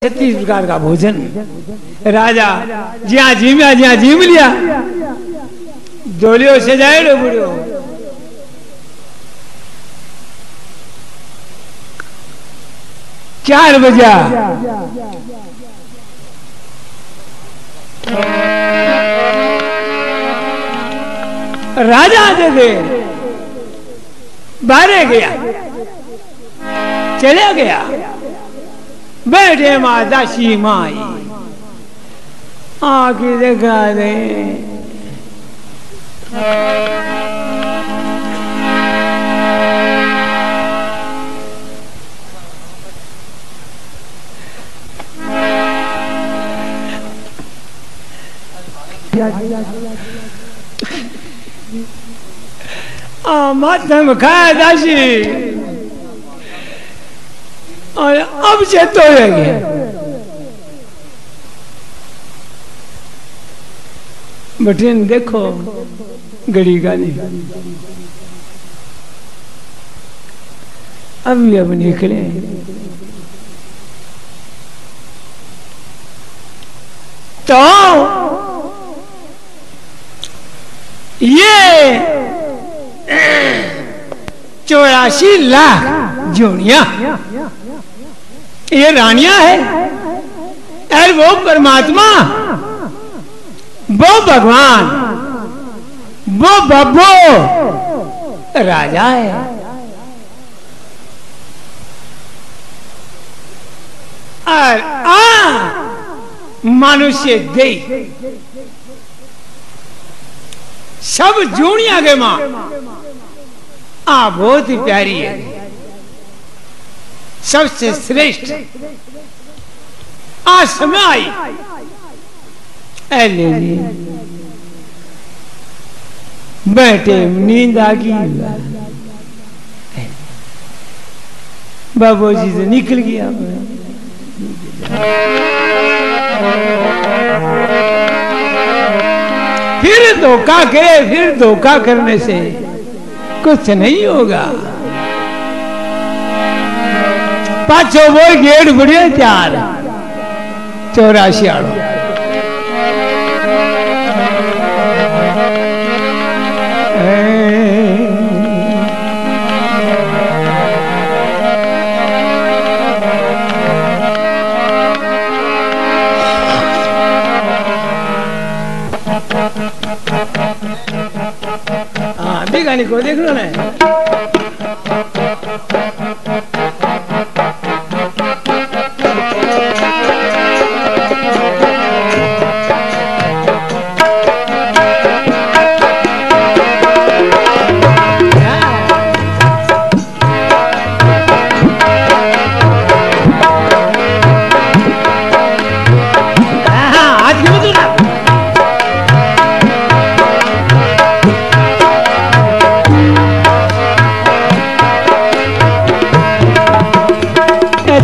36 प्रकार का भोजन। राजा ज्या जीम्या ज्या जीम लिया जोलियो से जाए बुढ़ियो। चार बजा राजा दे बाहर गया, चले गया। बैठे माता शी माई आके देखा दे। माता में खाया दासी और अब से तो गया। बटन देखो घड़ी का नहीं, अब निकले। तो ये 84 लाख जोड़ियां ये रानियां है, और वो परमात्मा, वो भगवान, वो बब्बो राजा है। और मनुष्य दे सब जोड़ियां के मां बहुत ही प्यारी है, सबसे श्रेष्ठ। आज समय आई बैठे नींद आ गई, बाबू जी से निकल गया। फिर धोखा करे, फिर धोखा करने से कुछ नहीं होगा। पाछो वो गेट बढ़िया त्यार 84 आड़ो। हाँ बिगानी को देख लो ना।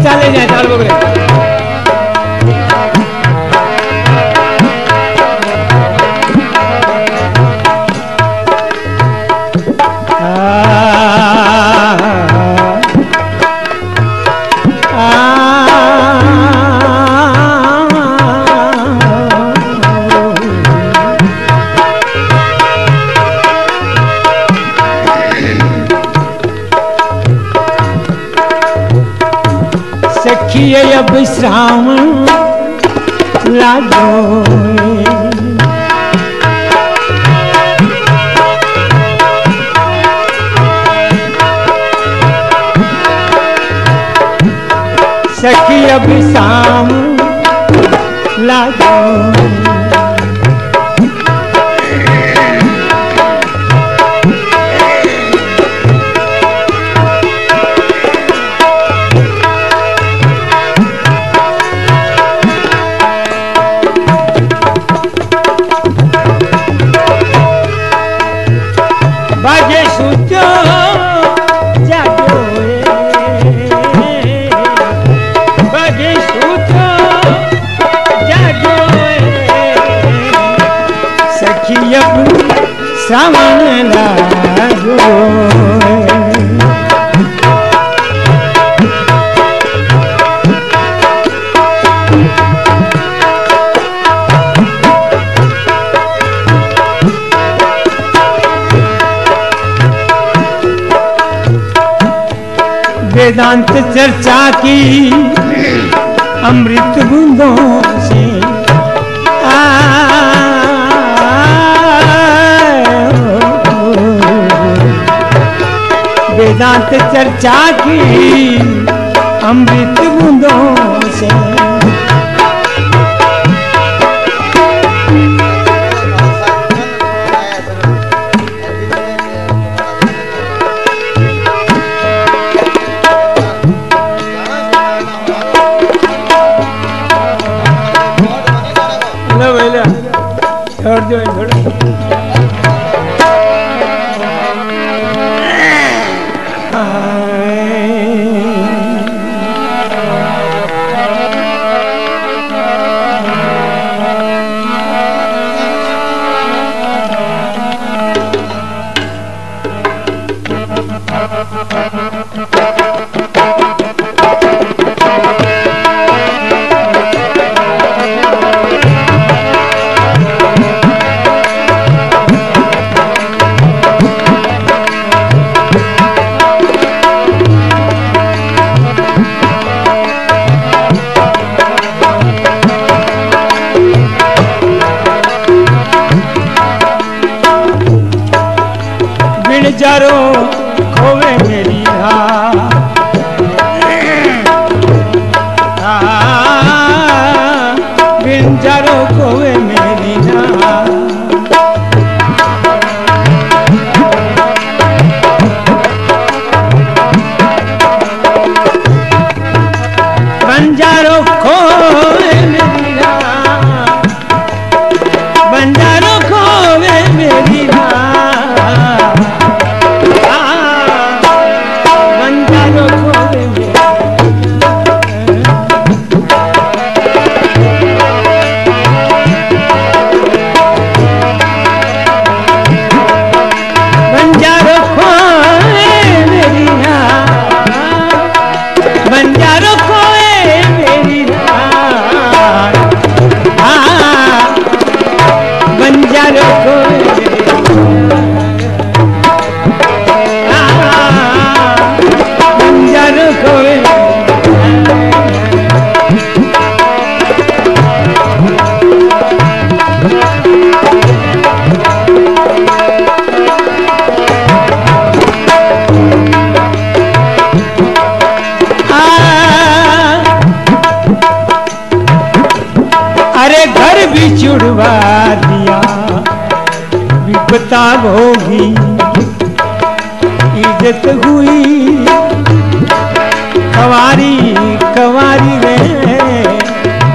चले जाए चाल बगरे। सखिए अब श्रावण लागो, सखी अब श्रावण लागो। बाजे सूचो जागो रे, बाजे सूचो जागो रे, सखी अब सावन लागो। वेदांत चर्चा की अमृत बूंदों से वेदांत चर्चा की अमृत बूंदों से और जो जरो खोवे मेरी बिन जरो खोवे मेरी बंजारो खोवे मेरी बंजारो खोवे मेरी छुड़वा दिया विपता भोगी इज्जत हुई कवारी कवारी रे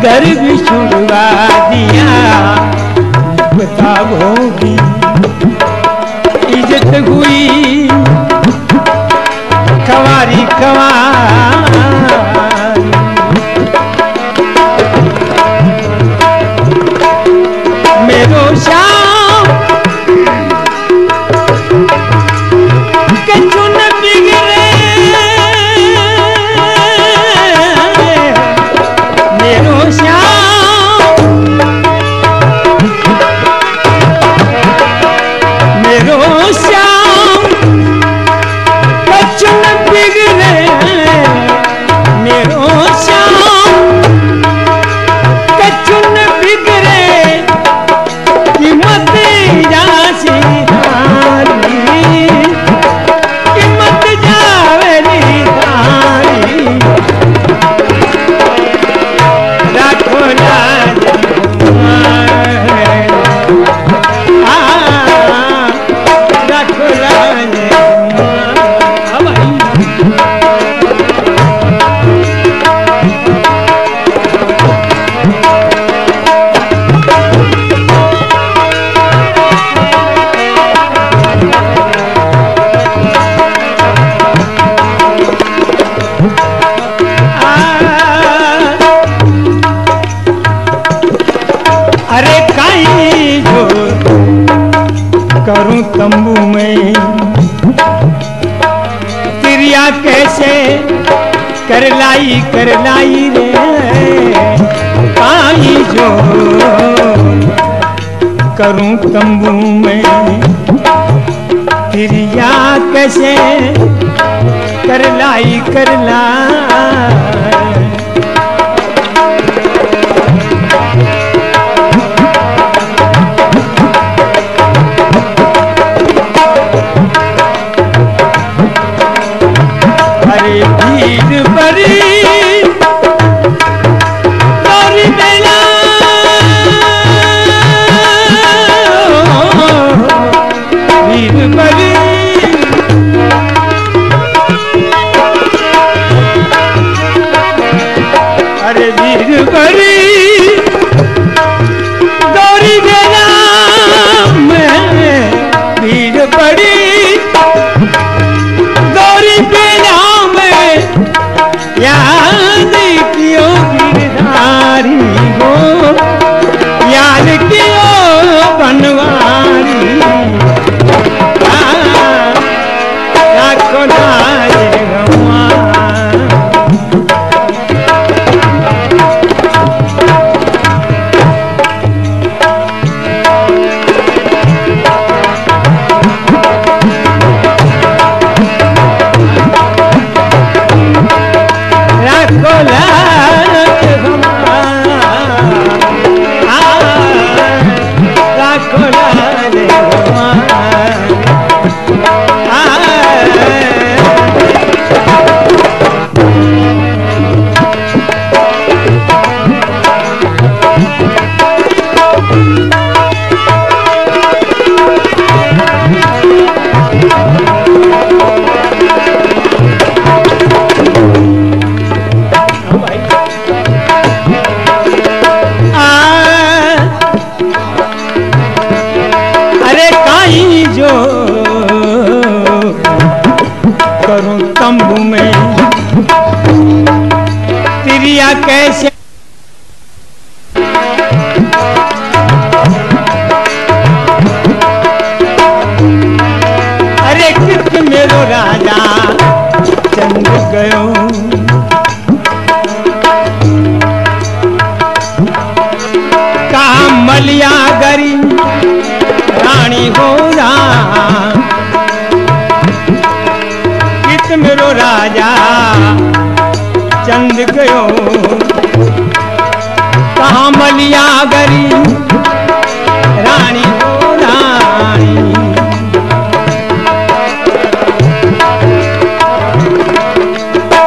घर भी छुड़वा दिया विपता भोगी इज्जत हुई कवारी कवारी मेरो श्याम के चुन बिगड़े मेरो श्याम के चुन बिगड़े मेरो श्याम के चुन बिगड़े कीमत जासी धारी कीमत जावेली धारी राखो लाज राखो लाज अरे काई जो करूं तंबू में तिरिया कैसे कर लाई रे काई जो करूं तंबू में तिरिया कैसे कर लाई कर ला अरे भीड़ बड़ी गौरी मेला भीड़ बड़ी अरे भीड़ बड़ी गौरी मेला में भीड़ बड़ी गौरी मेला में याद कियो गिरधारी हो याद कियो बनवारी राखो लाए गवा तंबू में तिरिया कैसे अरे कित मेरो राजा चंद गयो कहा मलिया गरी रानी हो मेरो राजा चंद गयो कहाँ मलिया गरी रानी हो रानी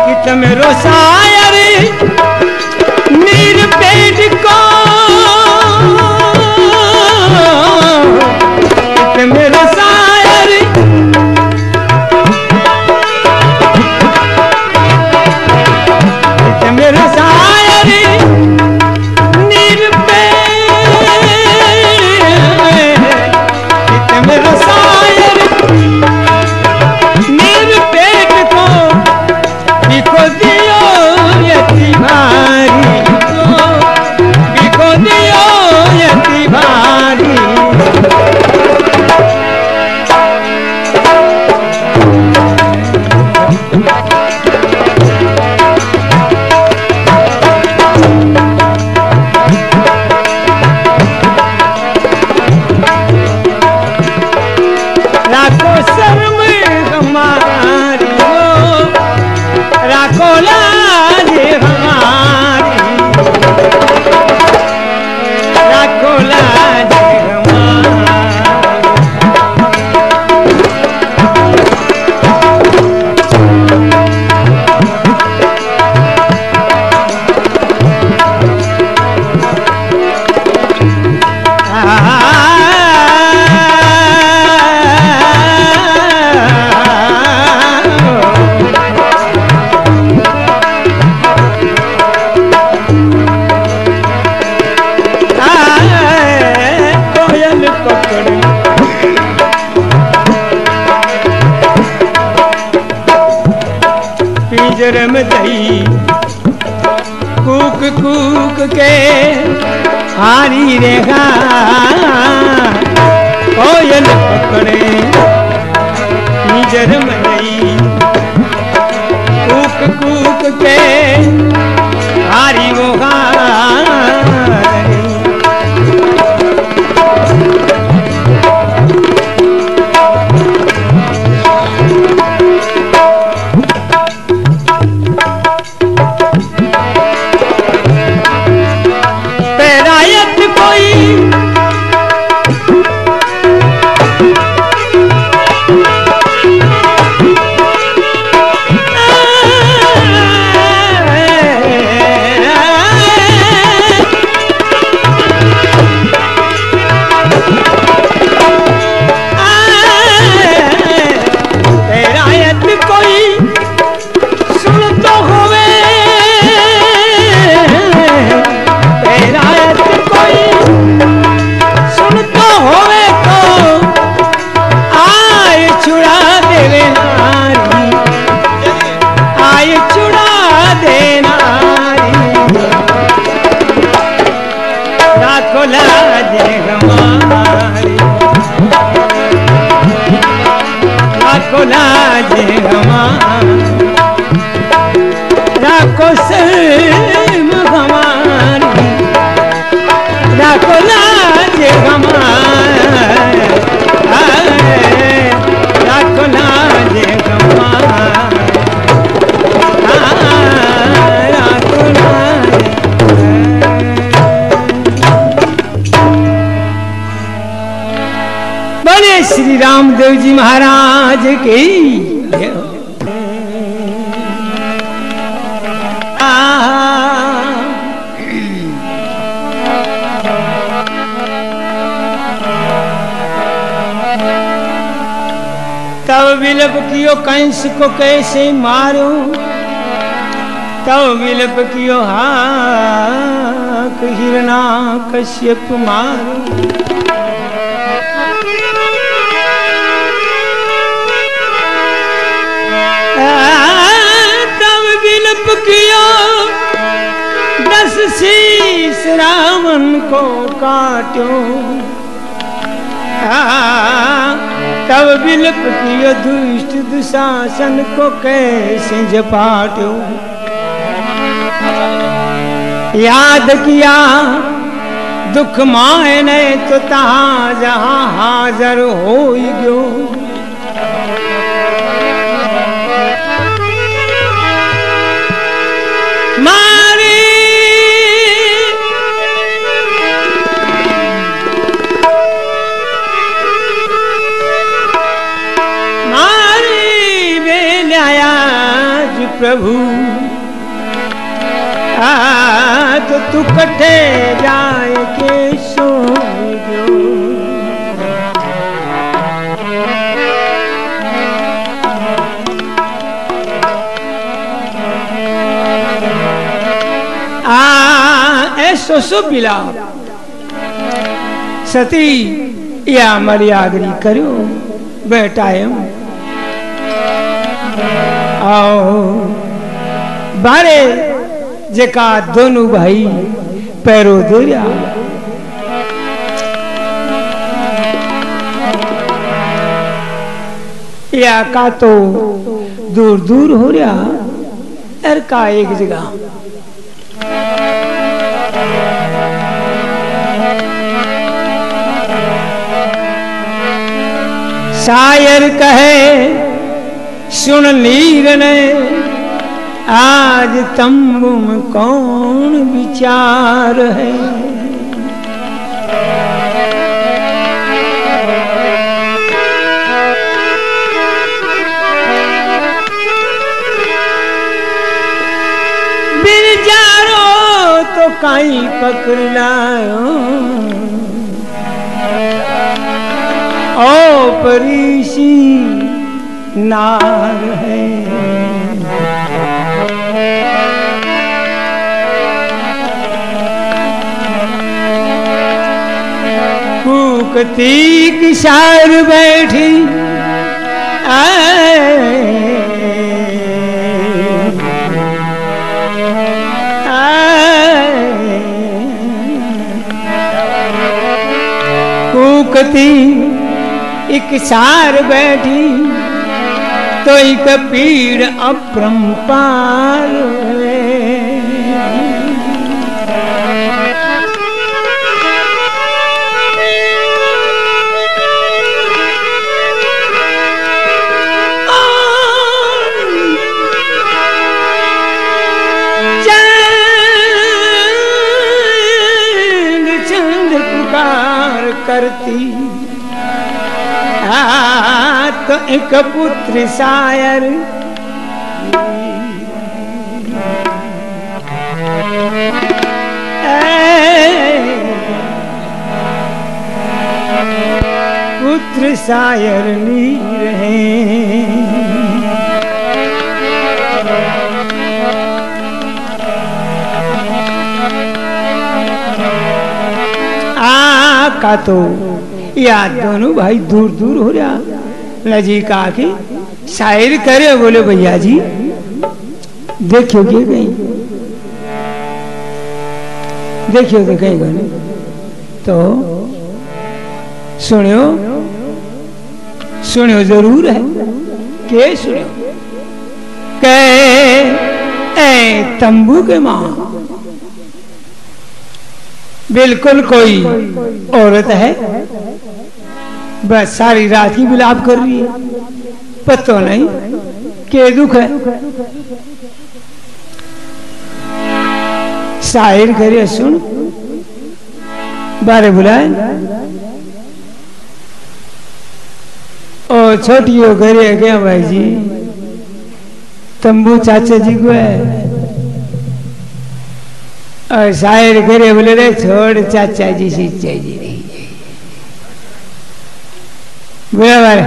कित मेरो शायर नीर पेट को कित मेरो शायर मेरो शायर नीर पे मेरो शायर नीर पेट को बिको दियो यति भारी बिको दियो यति भारी राखो शर्म हमारी हो राखो लाज हमारी राखो लाज पिंजर में दही कूक कूक के हारी रेगा कोयल पकड़े पिंजर में दही कूक कूक के हारी वो राखो लाज हमारी, राखो लाज हमारी, राखो शर्म हमारी, राखो लाज हमारी, राखो लाज हमारी, राखो लाज। बोले श्री रामदेव जी महाराज की। तब विलप कियो कंस को कैसे मारो, तब विलप कियो हाक हिरण्याकश्यप मारो। तब विलप कियो 10 शीश रावण को काटो, तब विलप कियो दुष्ट दुशासन को कैसे झपाटो। याद किया दुख मायने तो तहाँ जहाँ हाजर हो गयो। प्रभु तो तू कटे जाए के सो जो। ऐसो सो बिला सती या मर्यादरी करो बैठाएम आओ बारे जेका दोनों भाई पैरो दे या का तो दूर दूर हो रहा और का एक जगह। शायर कहे सुन निर्णय आज तंबू में कौन विचार है। बिरजारो तो काई पकड़ लायो ओ परीसी नार है। कूकती की शार बैठी कूकती एक सार बैठी तो एक पीड़ अपरंपार चंद पुकार करती तो एक पुत्र शायर पुत्र शायर नीर हैं। का तो या दोनों भाई दूर दूर हो रहा नजीक आके शायर करे बोले भैया जी देखियो के कहीं देखियो तो कहीं गए तो सुनियो सुनियो जरूर है के सुनियो के ए तंबू के मां बिल्कुल कोई औरत है, बस सारी रात ही विलाप कर रही है, पता नहीं के दुख है। शायर करे सुन बारे बुलाए और छोटी हो करे क्या भाई जी तंबू चाचा जी को है, और शायर करे बोले रे छोड़ चाचा जी सीचा जी नहीं बुरा बारे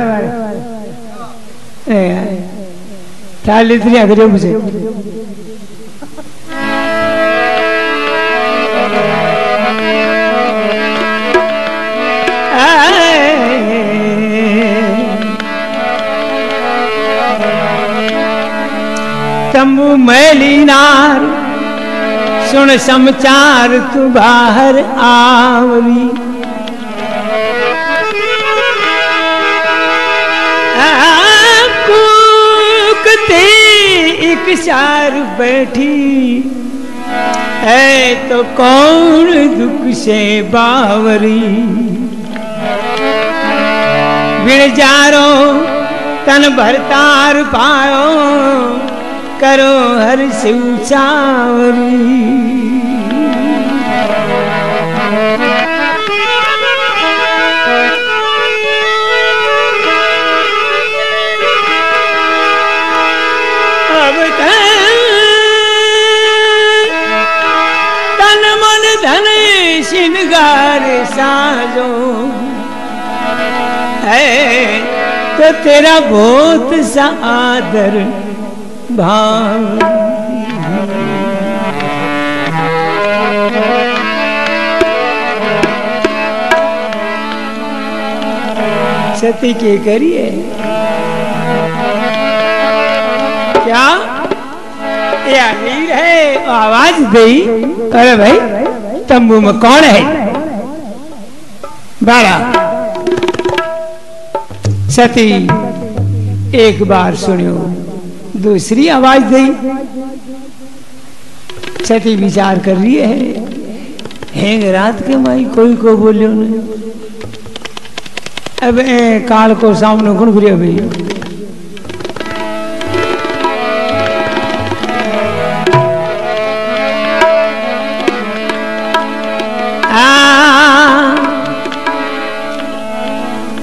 थाल इतनी अगर मुझे तंबू मैली नार सुन समाचार तू बाहर आवरी, कूकते एक सार बैठी है तो कौन दुख से बावरी, बिन जारो तन भरतार पायो करो हर शिव चावरी। अब तन मन धन श्रृंगार साजो है तो तेरा बहुत सा आदर भाव, सती के करिए क्या या हीर है आवाज दी, अरे भाई तंबू में कौन है बारा। सती एक बार सुनियो दूसरी आवाज दी, सती विचार कर रही है हेंग रात के माई कोई को बोलियो नहीं, अब काल को सामने गुण घुरिया भाई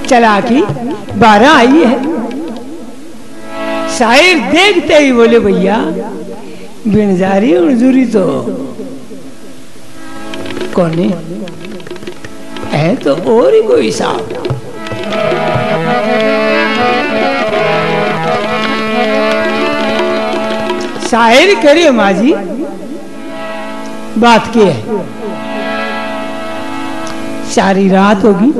चला की 12 आई है। शायर देखते ही बोले भैया बिन जारी उजूरी तो कौन है तो और ही कोई साहब। शायर करे माजी बात की है, सारी रात होगी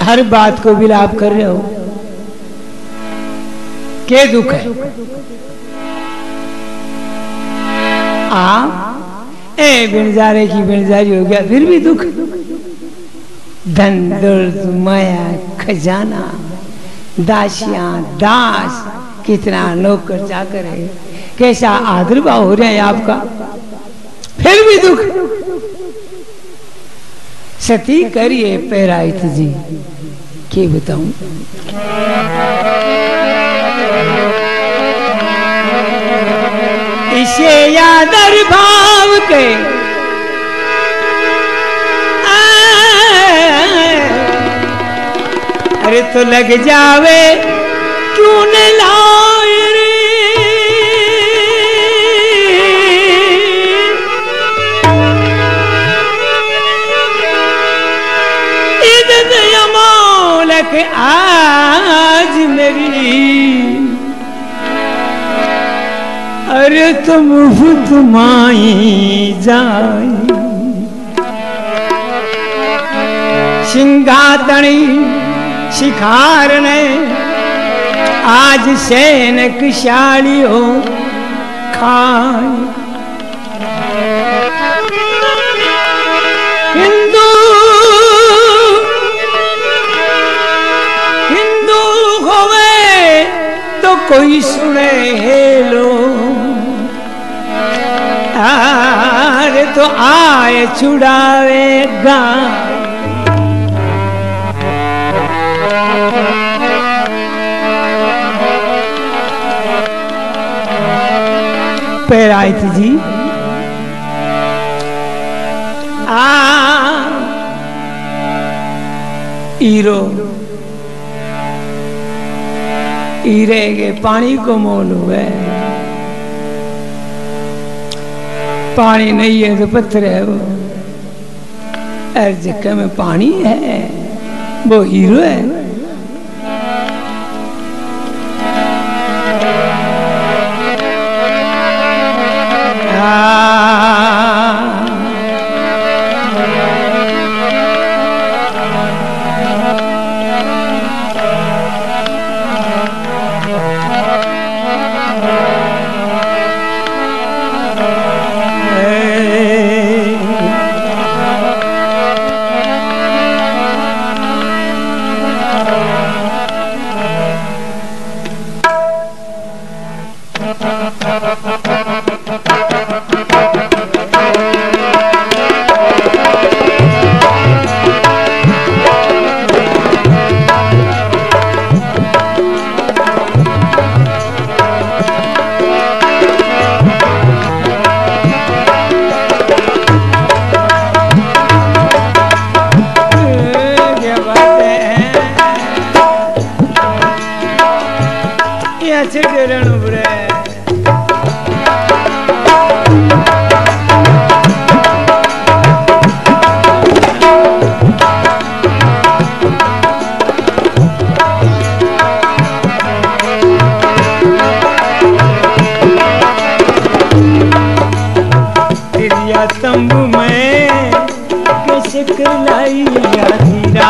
हर बात को विलाप कर रहे हो, क्या दुख है बिनजारे की बिनजारी हो गया फिर भी दुख, धन दौलत माया खजाना दासियां दास कितना नौकर चाकर है, कैसा आदर भाव हो रहा है आपका फिर भी दुख। सती करिए पैराइत जी के बताऊं इसे यादर भाव के अरे तो लग जावे क्यों न लाए रे, इज्जत अमोलक आज मेरी अरे तो मुफ्त माई जाई, सिंगातणी शिखार ने आज सैनक शाली हो खाई, कोई सुने हेलो अरे तो आए छुड़ावेगा। पैर आई थी जी हीरो हीरे के पानी को मोल हुए। पानी नहीं है तो पत्थर है वो, हर जगह में पानी है, वो हीरो है। तंबू में कैसे करलाई धीरा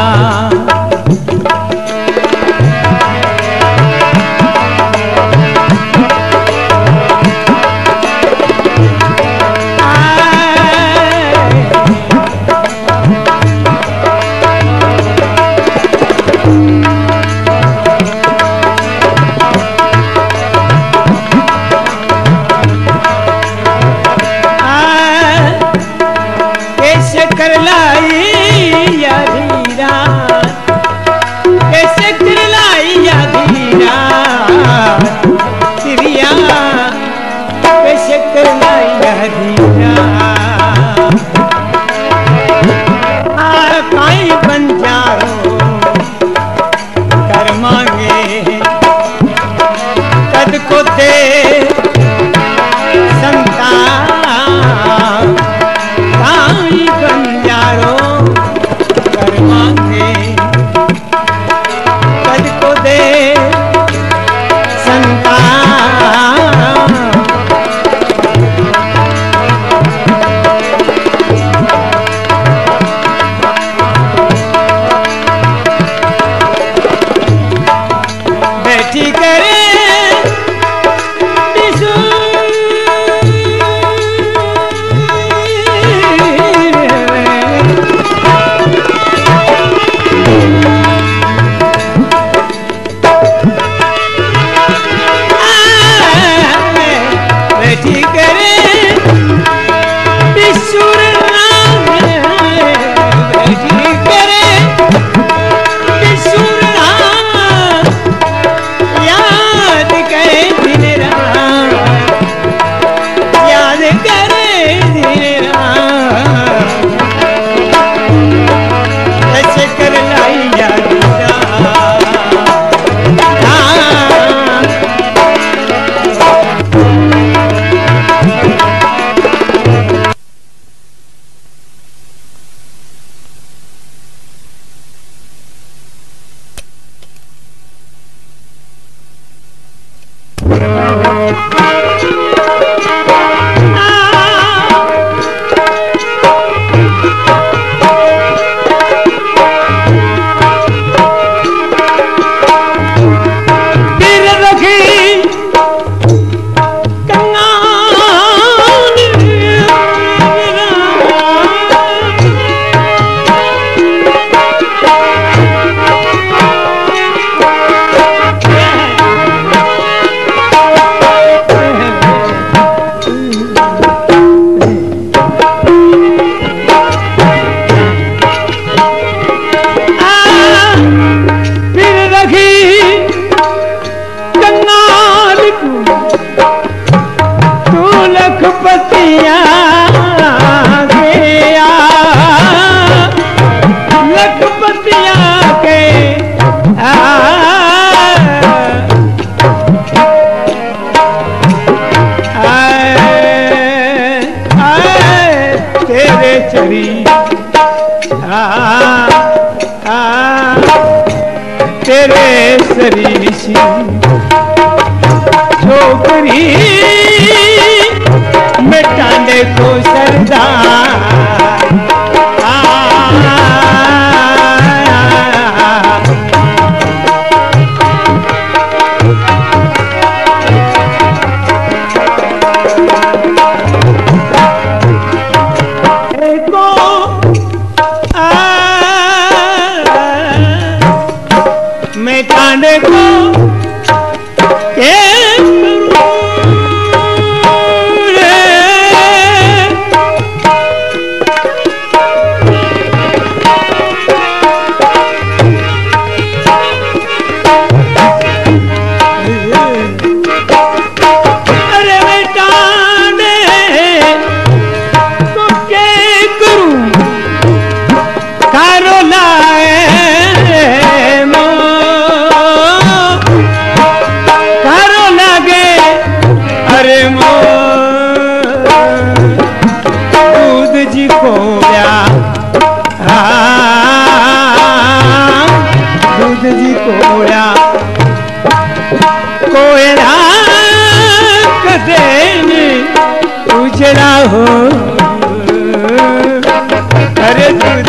लखपतिया गया लखपतिया के तेरे चरी तेरे शरीर सी छोकरी में टांडे को सरदार मैं टांडे को के उजड़ा हो अरे दूध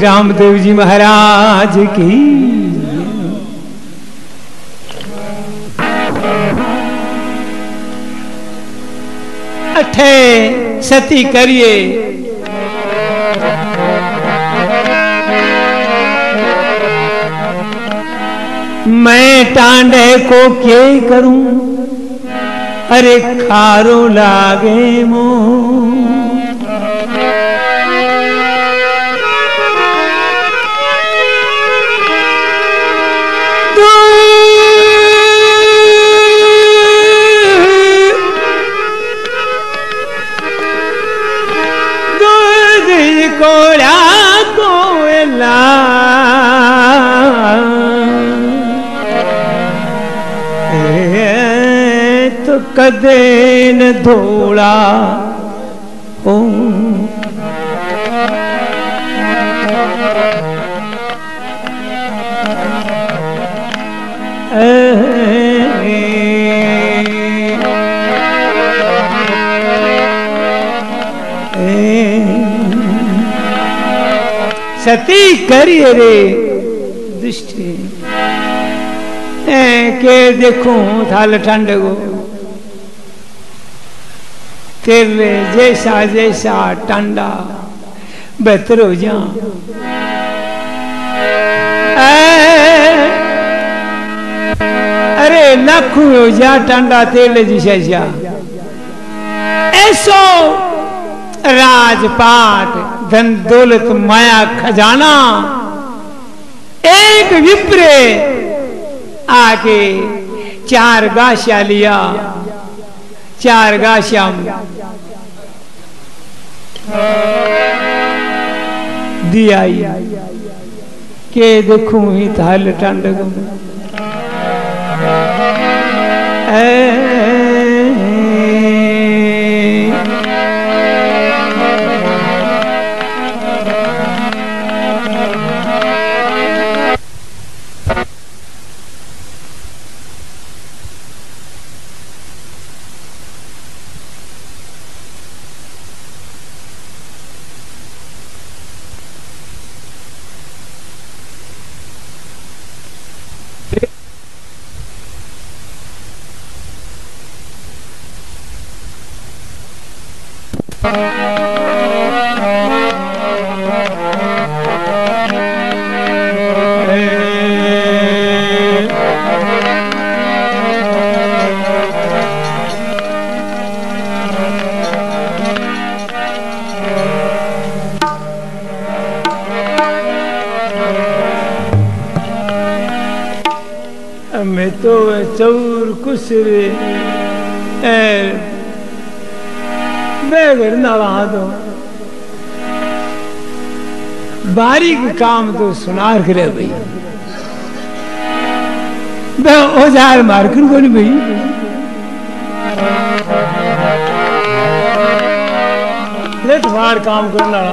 रामदेव जी महाराज की अठे सती करिए मैं टांडे को क्या करूं अरे खारो लागे मुंह कोड़ा कोयला तो कदे न धोला हो सती करिए रे दृष्टि के देखूं थाल ठंड को तेरे जैसा जैसा टंडा बेहतर हो जा अरे लाखों हो जा टंडा तेरे जैसा ऐसो राजपाट धन दौलत माया खजाना एक विप्रे आके 4 गाशिया लिया 4 गाशिया दिया के देखूं ही थाल टंड मैं तो चौर कुसरे बेगर नवा दो बारीक काम तो सुनार करे भाई बे औजार मारकर को नहीं भाई लेट वार काम करना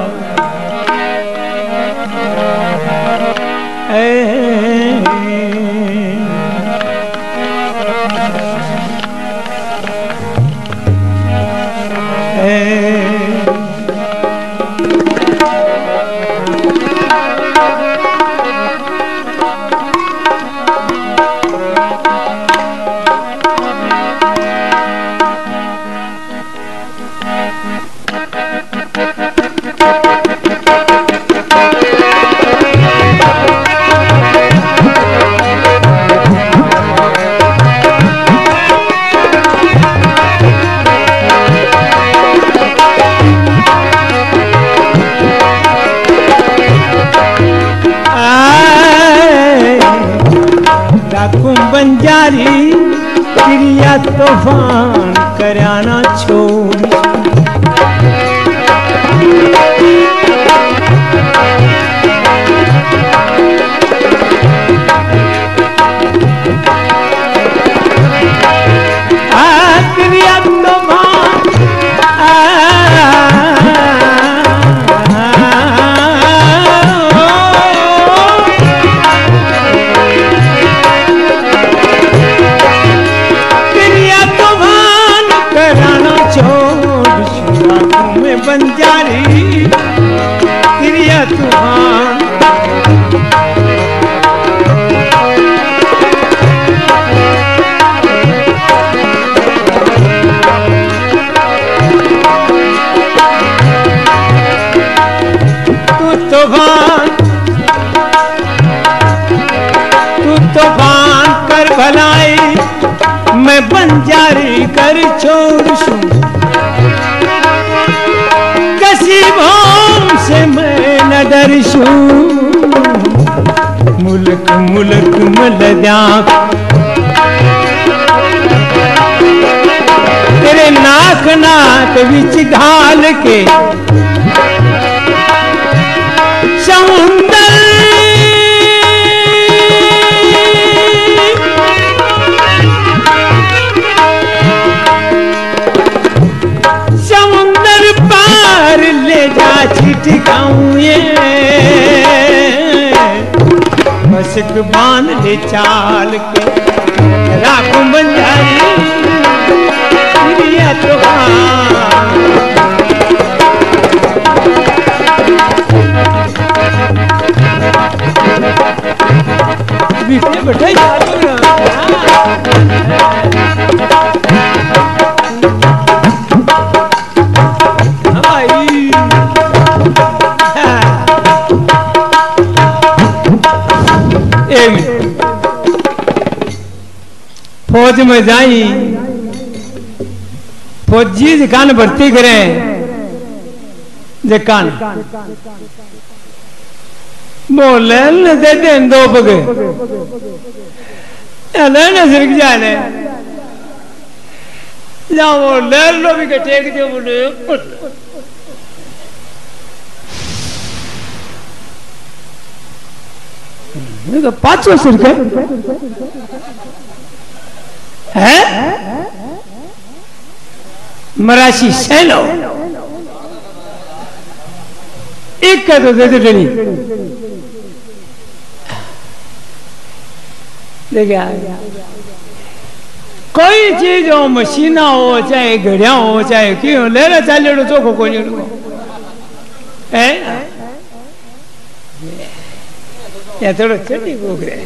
बंजारी क्रिया तूफान कराना छोड़ क्रिया तूफान बंजारी क्रिया तूफान तू तूफान कर भलाई मैं बंजारी कर छोड़ शू भौम से मैं न डरशू मुल्क मुल्क मलद्या तेरे नाक नाक विच घाल के समुंदर छिटकाऊं ये मशक बांध ले चाल के राखूं बंजारी क्रिया तूफान बीते बैठे फौज में जाई फौजी जकान भर्ती करें जकान बोले दे दे दो बगे न सिर्फ जाने जाओ वो ले लो भी टेक दियो बोले 500 रुपये है मराठी सैलो एक का तो दे दे नहीं देखिए कोई चीज हो मशीना हो चाहे घड़िया हो चाहे क्यों ले रहा चले चोखो कोई है या थोड़ा चट्टी भूख रहे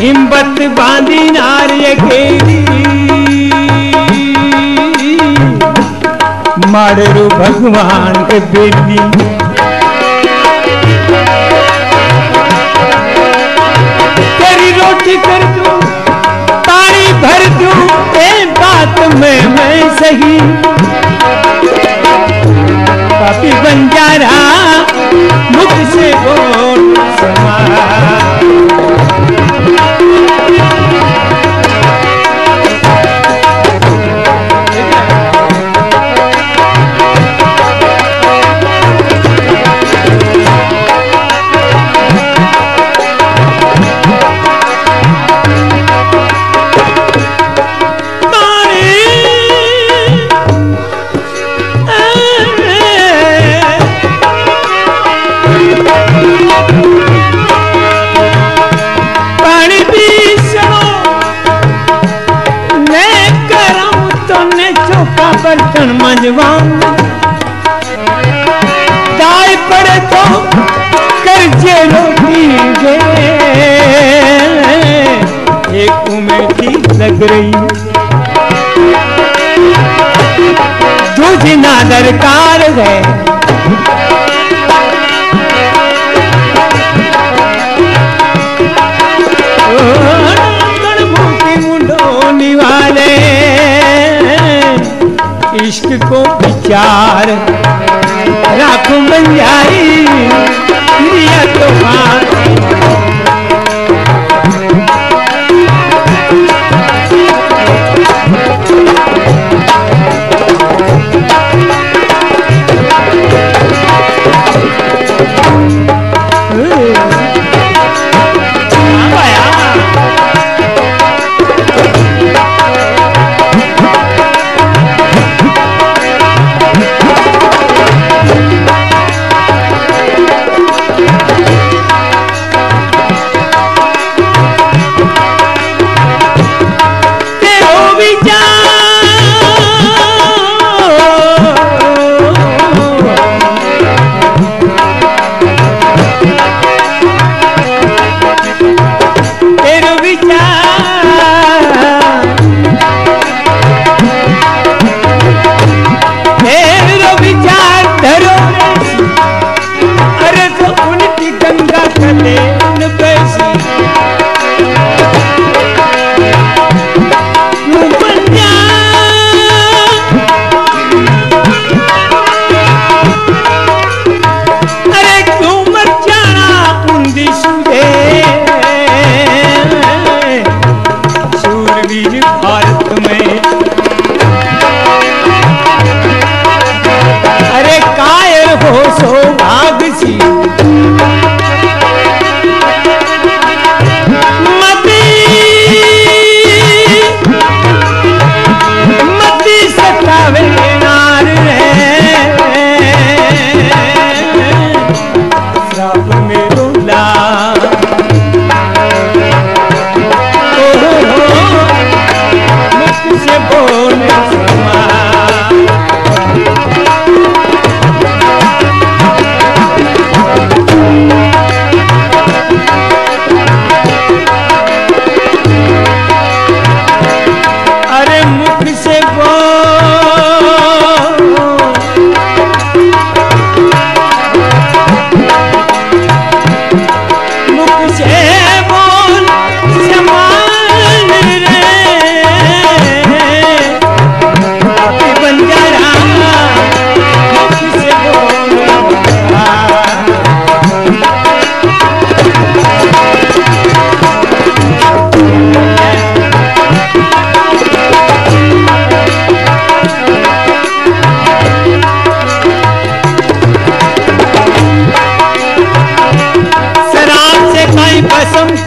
हिम्मत बांधी नार्य केरी मारू भगवान के बेली तेरी रोटी कर दूं पानी भर दूं ए बात में मैं सही पापी बंजारा मुख से बोल समा बर्तन मंजवाऊं दाई पड़े तो कर्जे रोटी गे एक उमेठी लग रही तुझे ना दरकार है गणभूति मुंडो निवाले इश्क को विचार राखूं बंजारी लिया तूफान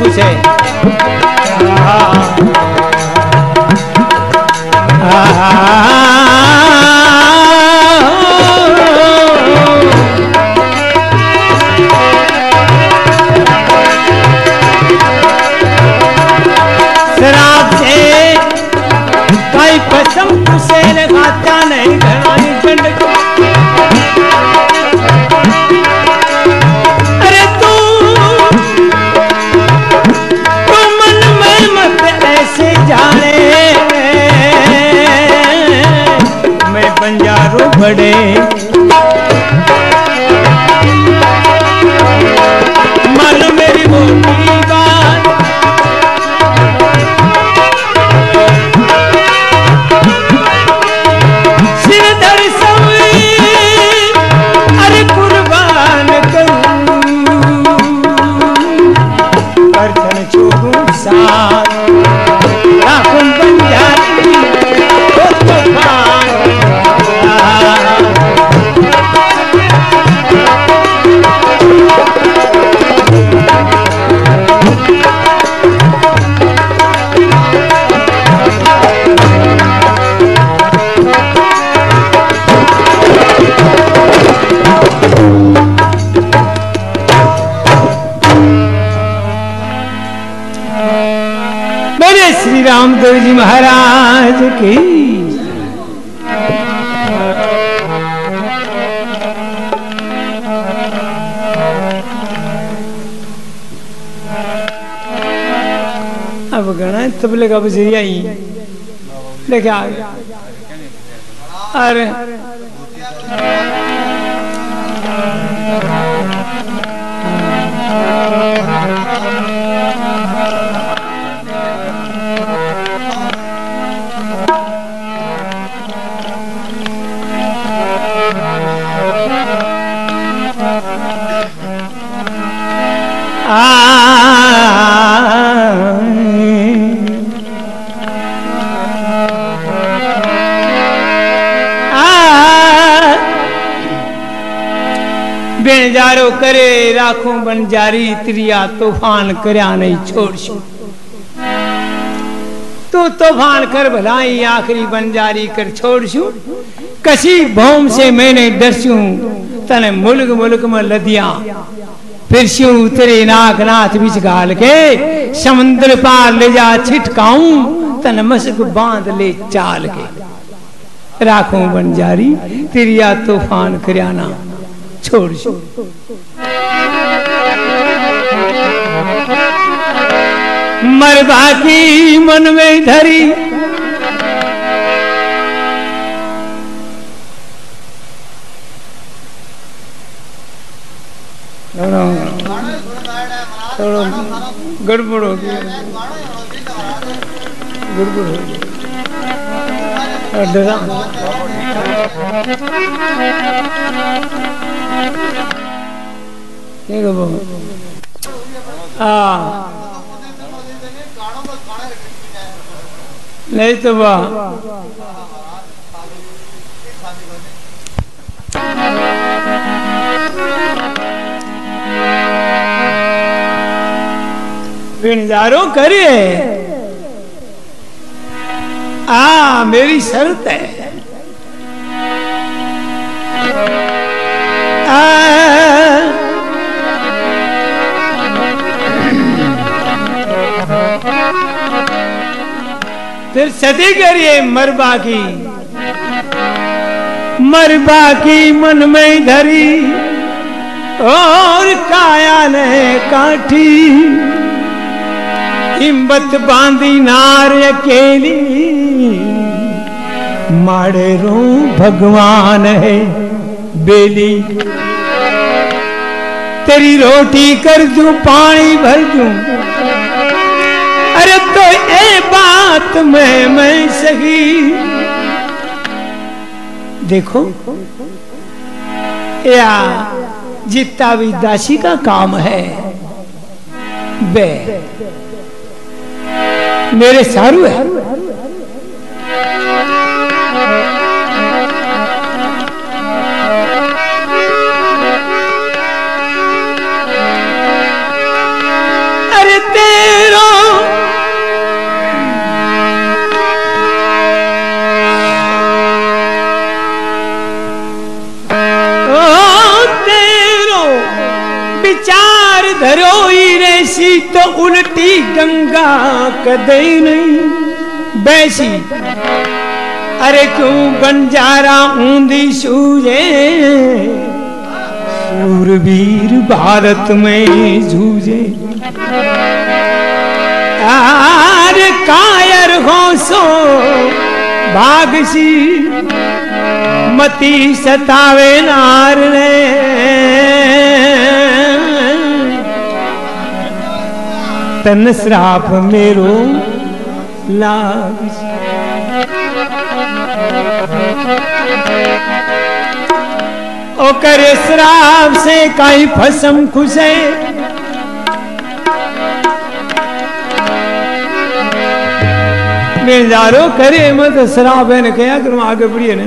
कुछ है शराब से कोई कसम तुझसे लगाता नहीं घरानी चंड को बड़े मान मेरी मोटी बात सिरधर सवी अरे कुर्बान करूं करतन छोड़ूं साथ राखूं बंजारी तो श्री रामदेव जी महाराज की अब गणा तबले का बजरिया ही लेके आ गया अरे बेजारो करे राखूं बंजारी त्रिया तूफान करया नहीं छोड़शू तू तूफान कर भलाई आखिरी बंजारी कर छोड़शू कसी भौम से मैंने डरशू तने मुल्क मुल्क में लदिया फिर शू तेरे नाक नाथ बीच गाल के समुद्र पार ले जा छिटकाऊं तन मस्क बांध ले चाल के राखूं बंजारी त्रिया तूफान करयाना छोड़ मरबा की मन में धरी गड़बड़ हो गया गड़बड़ हो गया नहीं तो वाह बिनजारो करे मेरी शर्त है फिर सती करिए मरबा की मन में धरी और काया ने काठी हिम्मत बांधी नार अकेली माड़े रो भगवान है बेली तेरी रोटी कर दूं पानी भर दूं अरे तो ये बात मैं सही देखो या जितना भी दासी का काम है बे मेरे सारू है अरे तेरो विचार धरो रेसी तो उल्टी गंगा कदे नहीं बैसी अरे क्यों बंजारा ऊंधी सूझे सूरवीर भारत में जूझे अरे कायर हो सो भागसी मती सतावे नार ने तन श्राप मेरो लाग ओ करे श्राप से काई फसम खुशे बेजारो करे मत श्राप है ने क्या करूं आगे बढ़िए ने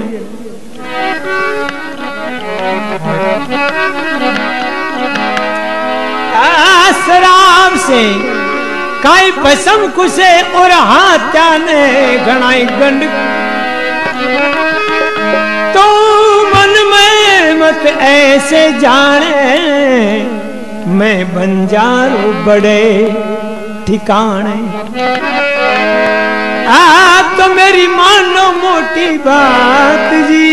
श्राप से काई फसम खुशे और हाथा ने घणाई गंड तो मन में मत ऐसे जाने मैं बंजारो बड़े ठिकाने आप तो मेरी मानो मोटी बात जी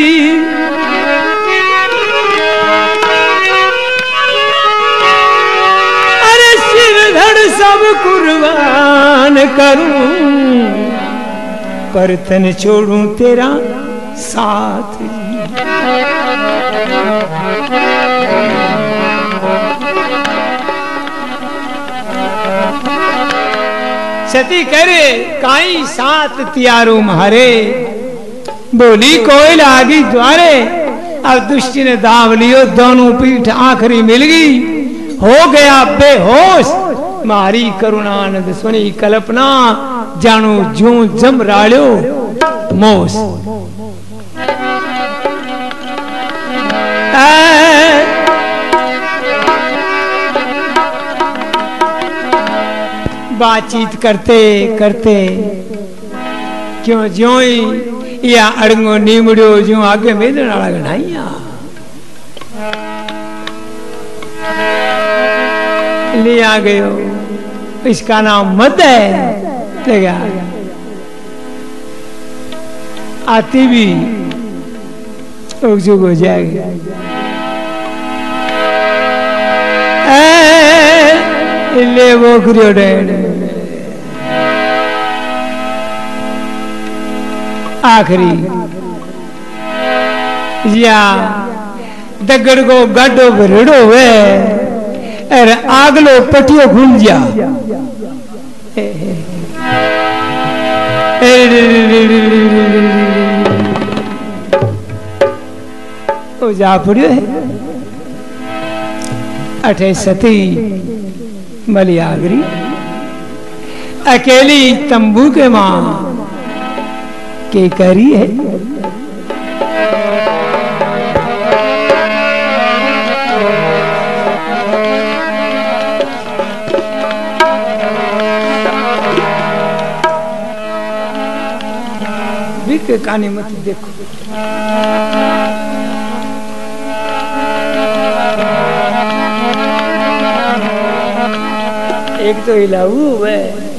अरे सिर धड़ सब कुर्बान करूं पर तन छोड़ूं तेरा साथ सती करे काई साथ तियारो मारे बोली कोई लागी द्वारे अब दुष्टि ने दाव लियो दोनों पीठ आखिरी मिल गई हो गया बेहोश मारी करुणानंद सुनी कल्पना जानो जो जम राड़ो मोस बातचीत करते करते क्यों ज्यों या अड़ंगो नीमड़ो जो आगे मेदन वाला गणाइया लिया गयो इसका नाम मत है लेगा आती भी उगजुग हो जाएगी ले वो करियो डेड आखिरी या दगड़ को गाडो भरेड़ो हुए अरे आगलो पटियो खुल जा ओ जा पड़ियो है अठे सती मलियागरी अकेली तंबू के मां के करी है के कहानी मत देखो एक तो हिलाऊ है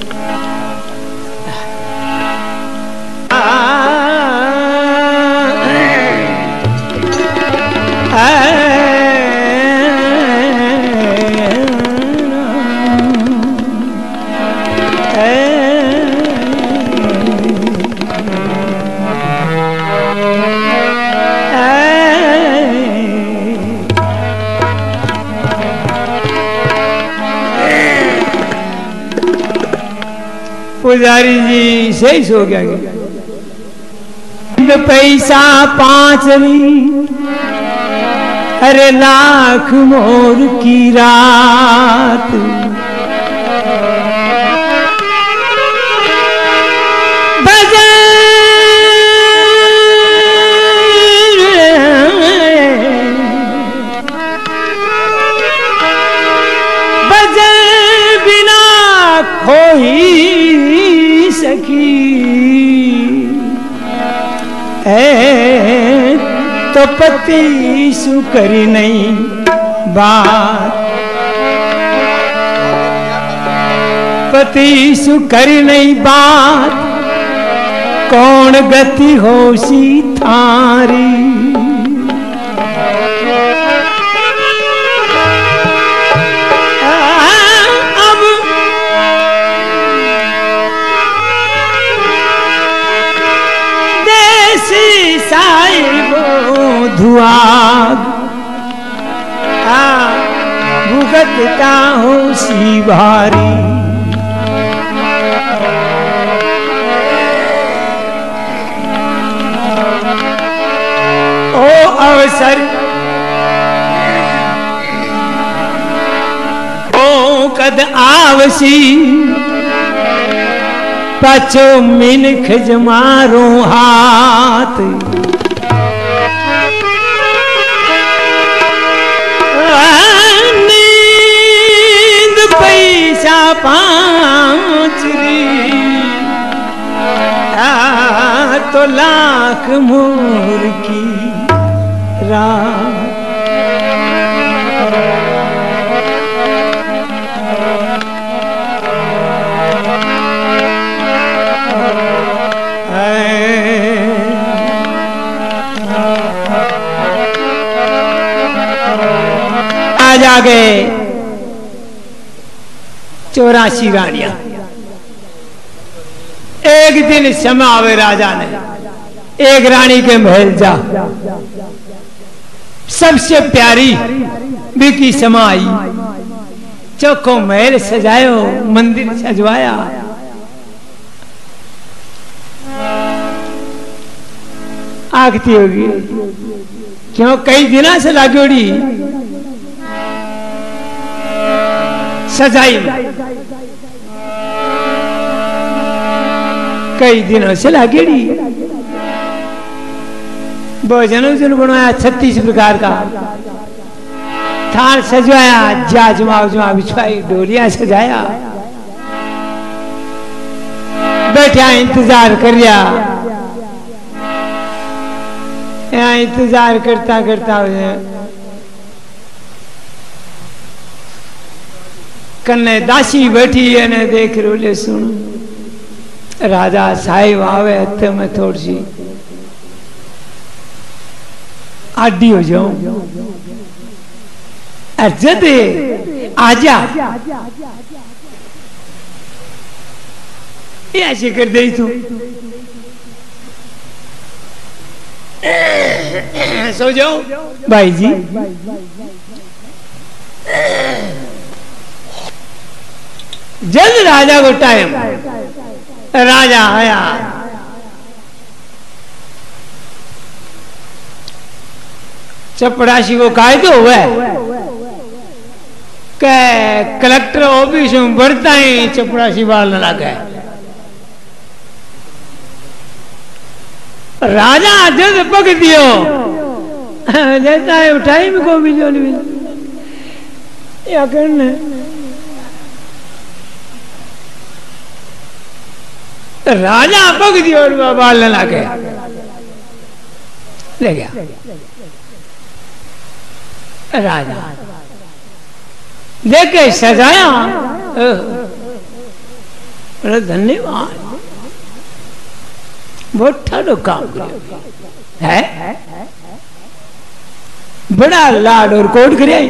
पुजारी जी सही सो गया पैसा 5 अरे लाख मोर की रात बजे बजे बिना खोई सखी तो पति सुकरी नहीं बात पति सुकरी नहीं बात कौन गति होशी थारी साहिबो धुआग भुगतता हूँ सी भारी। ओ अवसर ओ कद आवसी पाछो मिनख जमारो हाथ। नींद पैसा पांचरी तो लाख मोर की रात। आज आ गए 84 रानियां। एक दिन समा आवे राजा ने एक रानी के महल जा, सबसे प्यारी बिकी समा आई। चौखो महल सजायो, मंदिर सजवाया। आगती होगी क्यों कई दिना से लागोड़ी सजाई, कई दिनों से लागेड़ी। भोजन उजन बनवाया 36 प्रकार का, थान सजवाया, जाजमा बिछवाई, डोलियां सजाया, बैठा इंतजार कर लिया। यहाँ इंतजार करता करता कन्ने दासी बैठी है ने देख रोले सुन राजा साहिब आवे हथे में थोड़ी सी आडी हो जाऊं। अर्जद आजा ये ऐसे कर दे तू। सो जाओ भाई जी। जल्द राजा को टाइम, राजा आया। चपड़ासी को कायदो हुआ के कलेक्टर ऑफिस में बढ़ता ही चपड़ासी बाल न लगे। राजा जल्द पक दियो जैसा है टाइम को मिलो नहीं मिलो या करने। राजा पक दियो और बाल न लाके ले गया। राजा देखे सजाया, धन्यवाद, बहुत ठाडो काम है, बड़ा लाड और कोट करे।